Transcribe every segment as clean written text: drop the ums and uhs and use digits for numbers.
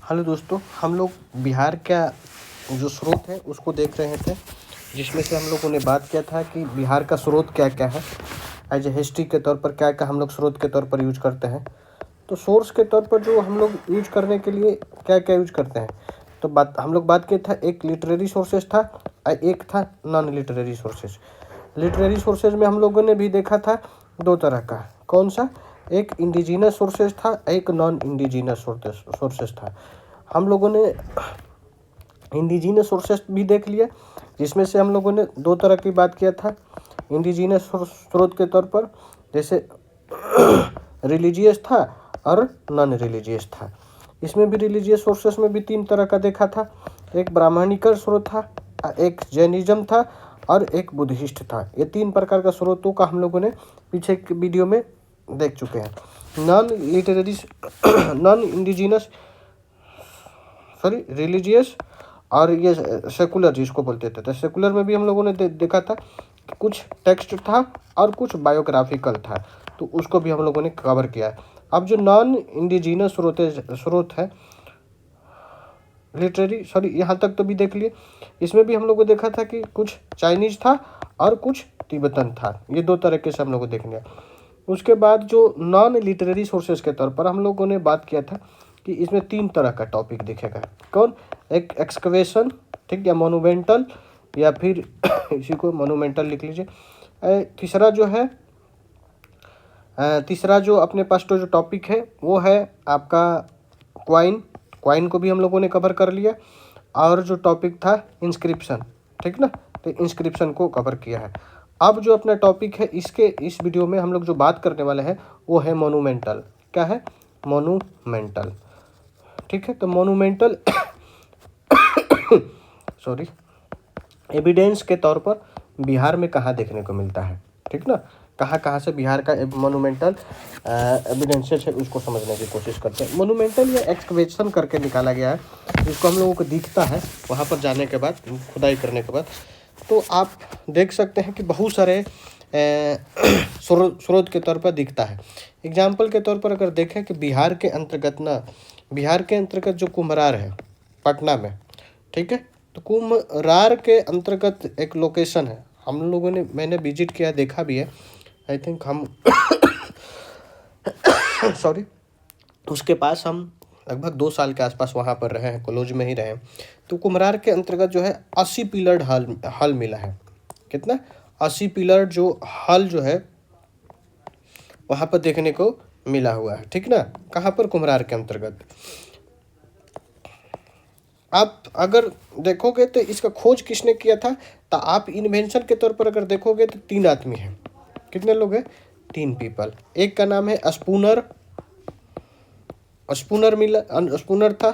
Hello दोस्तों, हम लोग बिहार का जो स्रोत है उसको देख रहे थे, जिसमें से हम लोगों ने बात किया था कि बिहार का स्रोत क्या क्या है। एज ए हिस्ट्री के तौर पर क्या क्या हम लोग स्रोत के तौर पर यूज करते हैं। तो सोर्स के तौर पर जो हम लोग यूज करने के लिए क्या क्या यूज करते हैं, तो हम लोग बात किया था। एक लिटरेरी सोर्सेज था और एक था non literary sources. Literary sources में हम लोगों ने भी देखा था दो तरह का। कौन सा? एक इंडिजिनस सोर्सेज था, एक नॉन इंडिजिनस सोर्सेज था। हम लोगों ने इंडिजिनस सोर्सेज भी देख लिया, जिसमें से हम लोगों ने दो तरह की बात किया था। इंडिजिनस स्रोत के तौर पर जैसे रिलीजियस था और नॉन रिलीजियस था। इसमें भी रिलीजियस सोर्सेस में भी तीन तरह का देखा था। एक ब्राह्मणिकल स्रोत था, एक जैनिज्म था और एक बुद्धिस्ट था। ये तीन प्रकार का स्रोतों का हम लोगों ने पीछे के वीडियो में देख चुके हैं। नॉन इंडिजिनस रिलीजियस और ये सेकुलर जिसको बोलते थे, तो सेकुलर में भी हम लोगों ने देखा था कि कुछ टेक्स्ट था और कुछ बायोग्राफिकल था, तो उसको भी हम लोगों ने कवर किया है। अब जो नॉन इंडिजिनस स्रोत है लिटरेरी यहाँ तक तो भी देख लिए। इसमें भी हम लोगों को देखा था कि कुछ चाइनीज था और कुछ तिब्बतन था। ये दो तरीके से हम लोग को देख लिया। उसके बाद जो नॉन लिटरेरी सोर्सेज के तौर पर हम लोगों ने बात किया था कि इसमें तीन तरह का टॉपिक दिखेगा। कौन? एक एक्सकवेशन, ठीक, या मोनूमेंटल, या फिर इसी को मोनूमेंटल लिख लीजिए। तीसरा जो अपने पास जो टॉपिक है वो है आपका क्वाइन को भी हम लोगों ने कवर कर लिया। और जो टॉपिक था इंस्क्रिप्शन, ठीक ना, तो इंस्क्रिप्शन को कवर किया है। अब जो अपना टॉपिक है इस वीडियो में हम लोग जो बात करने वाले हैं वो है मोनूमेंटल। क्या है? मोनूमेंटल, ठीक है। तो मोनूमेंटल सॉरी एविडेंस के तौर पर बिहार में कहाँ देखने को मिलता है, ठीक ना, कहाँ से बिहार का मोनूमेंटल एविडेंसेस है उसको समझने की कोशिश करते हैं। मोनूमेंटल या एक्सकवेशन करके निकाला गया है, जिसको हम लोगों को दिखता है वहाँ पर जाने के बाद, खुदाई करने के बाद। तो आप देख सकते हैं कि बहुत सारे स्रोत के तौर पर दिखता है। एग्जाम्पल के तौर पर अगर देखें कि बिहार के अंतर्गत जो कुम्हरार है पटना में, ठीक है, तो कुम्हरार के अंतर्गत एक लोकेशन है, मैंने विजिट किया, देखा भी है। आई थिंक हम सॉरी उसके पास हम लगभग 2 साल के आसपास वहाँ पर रहे हैं, कॉलेज में ही रहे हैं। तो कुम्हरार के अंतर्गत जो है 80 पिलर्ड हल मिला है। कितना? 80 पिलर्ड जो हल जो है वहाँ पर देखने को मिला हुआ है, ठीक ना। कहाँ पर? कुम्हरार के अंतर्गत। आप अगर देखोगे तो इसका खोज किसने किया था, तो आप इन्वेंशन के तौर पर अगर देखोगे तो 3 आदमी हैं। कितने लोग हैं? 3 पीपल। एक का नाम है स्पूनर था,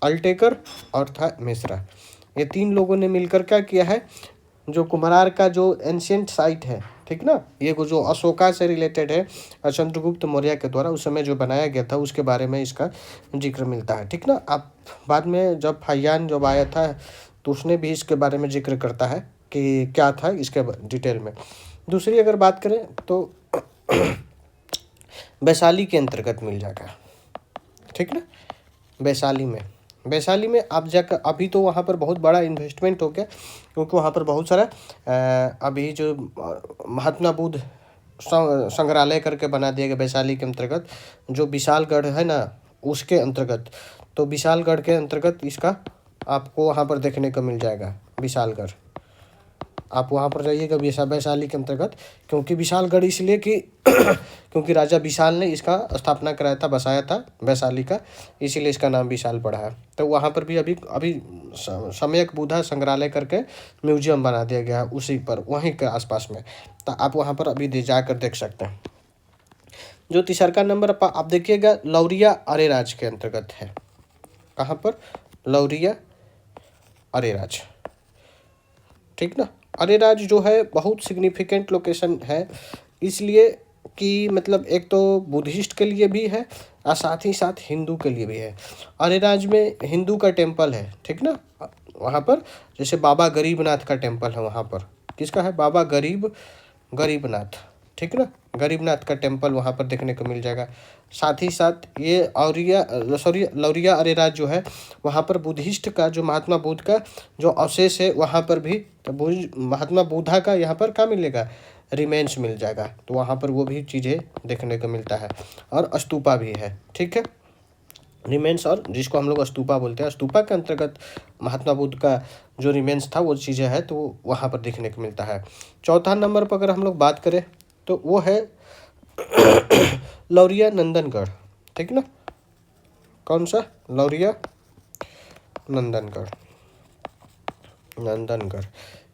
अल्टेकर और था मिश्रा। ये 3 लोगों ने मिलकर क्या किया है, जो कुम्हरार का जो एंशियंट साइट है, ठीक ना, ये जो अशोका से रिलेटेड है, चंद्रगुप्त मौर्य के द्वारा उस समय जो बनाया गया था उसके बारे में इसका जिक्र मिलता है, ठीक ना। आप बाद में जब फाहियान जब आया था तो उसने भी इसके बारे में जिक्र करता है कि क्या था इसके डिटेल में। दूसरी अगर बात करें तो वैशाली के अंतर्गत मिल जाएगा, ठीक ना। वैशाली में आप जाकर, अभी तो वहाँ पर बहुत बड़ा इन्वेस्टमेंट हो गया, क्योंकि वहाँ पर बहुत सारा अभी जो महात्मा बुद्ध संग्रहालय करके बना दिया गया वैशाली के अंतर्गत, जो विशालगढ़ है ना उसके अंतर्गत। तो विशालगढ़ के अंतर्गत इसका आपको वहाँ पर देखने को मिल जाएगा विशालगढ़। आप वहाँ पर जाइएगा वैशाली के अंतर्गत, क्योंकि विशालगढ़ इसलिए कि क्योंकि राजा विशाल ने इसका स्थापना कराया था, बसाया था वैशाली का, इसीलिए इसका नाम विशाल पड़ा है। तो वहाँ पर भी अभी सम्यक बुद्धा संग्रहालय करके म्यूजियम बना दिया गया है उसी पर, वहीं के आसपास में। तो आप वहाँ पर अभी जाकर देख सकते हैं। जो तीसरा नंबर पर आप देखिएगा लौरिया अरेराज के अंतर्गत है। कहाँ पर? लौरिया अरेराज, ठीक ना। अरेराज जो है बहुत सिग्निफिकेंट लोकेशन है, इसलिए कि मतलब एक तो बुद्धिस्ट के लिए भी है और साथ ही साथ हिंदू के लिए भी है। अरेराज में हिंदू का टेम्पल है, ठीक ना। वहाँ पर जैसे बाबा गरीबनाथ का टेम्पल है, वहाँ पर किसका है? बाबा गरीबनाथ, ठीक ना, गरीबनाथ का टेम्पल वहाँ पर देखने को मिल जाएगा। साथ ही साथ ये लौरिया अरेराज जो है वहाँ पर बुद्धिस्ट का जो महात्मा बुद्ध का जो अवशेष है वहाँ पर भी तो महात्मा बुद्धा का यहाँ पर क्या मिलेगा, रिमेन्स मिल जाएगा। तो वहाँ पर वो भी चीज़ें देखने को मिलता है और स्तूपा भी है। ठीक है, रिमेन्स और जिसको हम लोग स्तूपा बोलते हैं, स्तूपा के अंतर्गत महात्मा बुद्ध का जो रिमेन्स था वो चीज़ें है तो वहाँ पर देखने को मिलता है। चौथा नंबर पर अगर हम लोग बात करें तो वो है लौरिया नंदनगढ़। ठीक ना, कौन सा, लौरिया नंदनगढ़।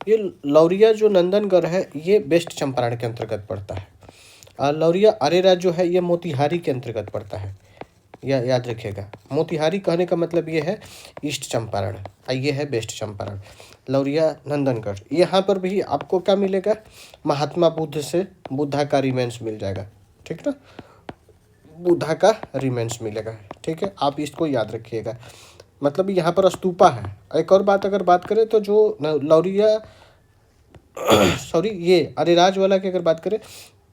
ये लौरिया जो नंदनगढ़ है ये वेस्ट चंपारण के अंतर्गत पड़ता है और लौरिया अरेरा जो है ये मोतिहारी के अंतर्गत पड़ता है। याद रखिएगा, मोतिहारी कहने का मतलब ये है ईस्ट चंपारण और ये है वेस्ट चंपारण। लौरिया नंदनगढ़ यहाँ पर भी आपको क्या मिलेगा, महात्मा बुद्धा का रिमेन्स मिल जाएगा। ठीक ना, बुद्धा का रिमेन्स मिलेगा। ठीक है, आप इसको याद रखिएगा, मतलब यहाँ पर स्तूपा है। एक और बात अगर बात करें तो जो लौरिया ये अरेराज वाला की अगर बात करें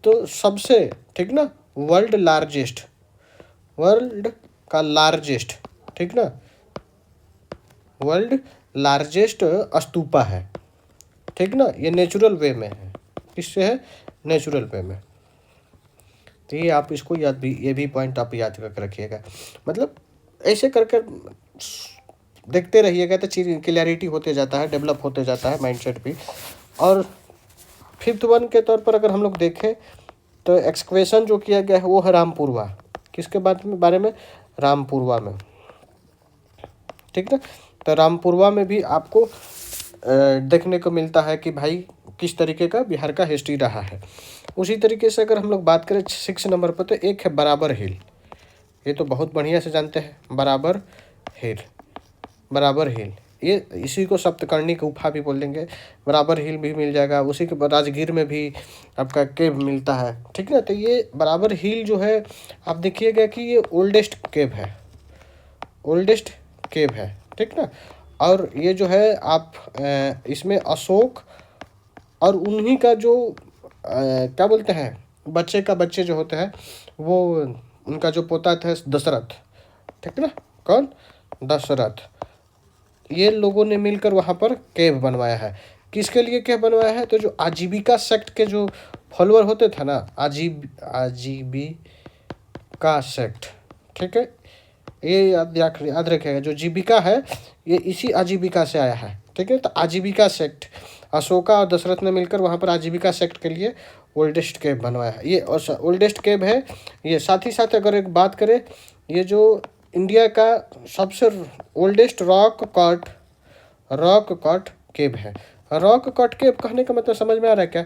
तो सबसे, ठीक ना, वर्ल्ड का लार्जेस्ट, ठीक ना, वर्ल्ड लार्जेस्ट स्तूपा है। ठीक ना, ये नेचुरल वे में है। किससे है, नेचुरल वे में। तो ये आप इसको ये भी पॉइंट आप याद करके रखिएगा। मतलब ऐसे करके देखते रहिएगा तो चीज़ क्लियरिटी होते जाता है, डेवलप होते जाता है माइंडसेट भी। और फिफ्थ वन के तौर पर अगर हम लोग देखें तो एक्सकवेशन जो किया गया है वो है रामपुरवा। किसके बारे में, रामपुरवा में। ठीक ना, तो रामपुरवा में भी आपको देखने को मिलता है कि भाई किस तरीके का बिहार का हिस्ट्री रहा है। उसी तरीके से अगर हम लोग बात करें 6 नंबर पर तो एक है बराबर हिल। ये तो बहुत बढ़िया से जानते हैं, बराबर हिल ये इसी को सप्तकर्णी गुफा भी बोल देंगे। बराबर हिल भी मिल जाएगा, उसी के राजगीर में भी आपका केव मिलता है। ठीक ना, तो ये बराबर हिल जो है आप देखिएगा कि ये ओल्डेस्ट केव है। ठीक ना, और ये जो है आप इसमें अशोक और उन्हीं का जो क्या बोलते हैं बच्चे जो होते हैं वो उनका जो पोता था दशरथ। ठीक ना, कौन, दशरथ। ये लोगों ने मिलकर वहाँ पर केव बनवाया है। किसके लिए केव बनवाया है, तो जो आजीविका सेक्ट के जो फॉलोअर होते थे ना, आजीविका सेक्ट। ठीक है, ये याद रखिएगा, जो जीविका है ये इसी आजीविका से आया है। ठीक है, तो आजीविका सेक्ट, अशोका और दशरथ ने मिलकर वहाँ पर आजीविका सेक्ट के लिए ओल्डेस्ट केव बनवाया है। ये ओल्डेस्ट केव है ये। साथ ही साथ अगर एक बात करें, ये जो इंडिया का सबसे ओल्डेस्ट रॉक कट केव है। रॉक कट केव कहने का मतलब समझ में आ रहा है क्या,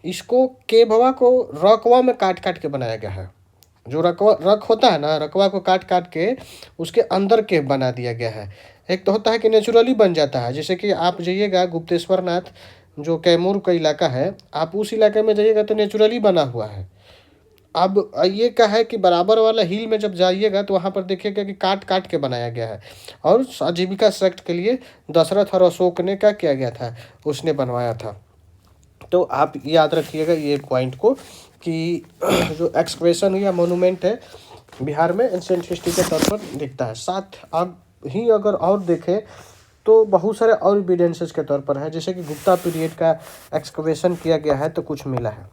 इसको केववा को रॉकवा में काट के बनाया गया है। जो रक होता है ना, रकवा को काट के उसके अंदर केव बना दिया गया है। एक तो होता है कि नेचुरली बन जाता है, जैसे कि आप जाइएगा गुप्तेश्वर नाथ जो कैमूर का इलाका है, आप उस इलाके में जाइएगा तो नेचुरली बना हुआ है। अब ये क्या है कि बराबर वाला हिल में जब जाइएगा तो वहाँ पर देखिएगा कि काट के बनाया गया है। और आजीविका सेक्ट के लिए दशरथ और अशोक ने क्या किया गया था, उसने बनवाया था। तो आप याद रखिएगा ये पॉइंट को कि जो एक्सकवेशन या मोनूमेंट है बिहार में एंशिएंट हिस्ट्री के तौर पर दिखता है। साथ अब ही अगर और देखें तो बहुत सारे और एविडेंसेस के तौर पर है, जैसे कि गुप्ता पीरियड का एक्सकवेशन किया गया है तो कुछ मिला है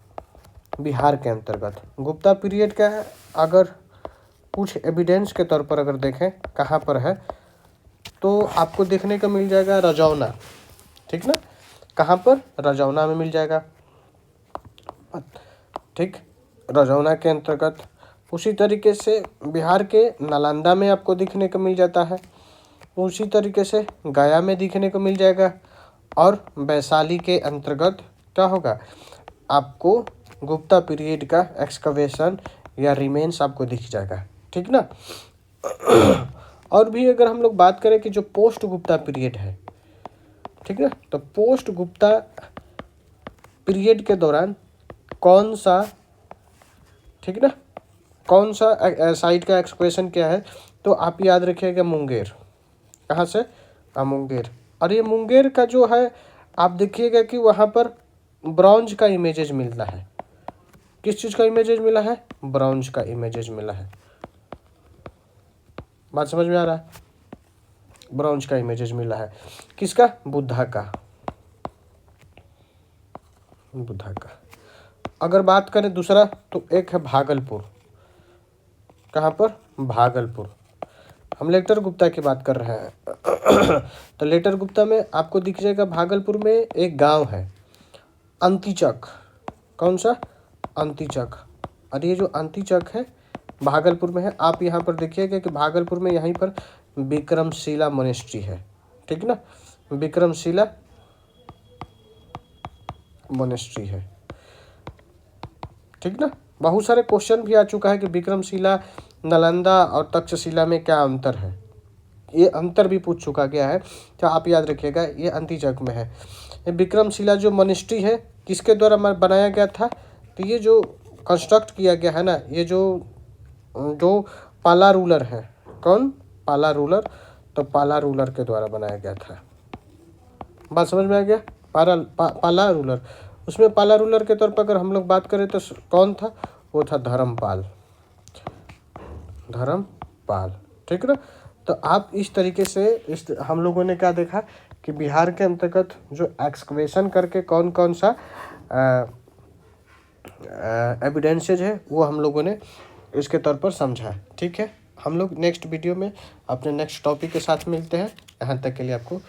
बिहार के अंतर्गत। गुप्ता पीरियड का अगर कुछ एविडेंस के तौर पर अगर देखें कहाँ पर है तो आपको देखने को मिल जाएगा रजौना। ठीक ना, कहाँ पर, रजौना में मिल जाएगा। ठीक, रजौना के अंतर्गत। उसी तरीके से बिहार के नालंदा में आपको दिखने को मिल जाता है। उसी तरीके से गया में दिखने को मिल जाएगा। और वैशाली के अंतर्गत क्या होगा, आपको गुप्ता पीरियड का एक्सकवेशन या रिमेन्स आपको दिख जाएगा। ठीक ना, और भी अगर हम लोग बात करें कि जो पोस्ट गुप्ता पीरियड है, ठीक है, तो पोस्ट गुप्ता पीरियड के दौरान कौन सा, ठीक ना, कौन सा साइट का एक्सकवेशन क्या है, तो आप याद रखिएगा मुंगेर। कहाँ से, मुंगेर। और ये मुंगेर का जो है आप देखिएगा कि वहाँ पर ब्रॉन्ज का इमेजेस मिलता है। किस चीज़ का इमेजेज मिला है? ब्रॉन्ज का इमेजेज मिला है। बात समझ में आ रहा है? ब्रॉन्ज का इमेजेज मिला है। किसका? बुद्धा का। बुद्धा का। अगर बात करें दूसरा तो एक है भागलपुर। कहाँ पर? भागलपुर। हम लेटर गुप्ता की बात कर रहे हैं। तो लेटर गुप्ता में आपको दिख जाएगा भागलपुर में एक गांव है अंतीचक। कौन सा? अंतीचक। और ये जो अंतीचक है भागलपुर में है। आप यहाँ पर देखिएगा कि भागलपुर में यहीं पर विक्रमशिला मोनेस्ट्री है, ठीक ना? विक्रमशिला मोनेस्ट्री है, ठीक ना? बहुत सारे क्वेश्चन भी आ चुका है कि विक्रमशिला, नालंदा और तक्षशिला में क्या अंतर है। ये अंतर भी पूछ चुका गया है, तो आप याद रखिएगा ये अंतीचक में है। ये विक्रमशिला जो मोनेस्ट्री है किसके द्वारा बनाया गया था? तो ये जो कंस्ट्रक्ट किया गया है ना, ये जो जो पाला रूलर है। कौन? पाला रूलर। तो पाला रूलर के द्वारा बनाया गया था। बात समझ में आ गया? पाला रूलर। उसमें पाला रूलर के तौर पर अगर हम लोग बात करें तो कौन था? वो था धर्मपाल। धर्मपाल, ठीक ना? तो आप इस तरीके से हम लोगों ने क्या देखा कि बिहार के अंतर्गत जो एक्सकवेशन करके कौन कौन सा एविडेंसेज है वो हम लोगों ने इसके तौर पर समझा है, ठीक है? हम लोग नेक्स्ट वीडियो में अपने नेक्स्ट टॉपिक के साथ मिलते हैं। यहाँ तक के लिए आपको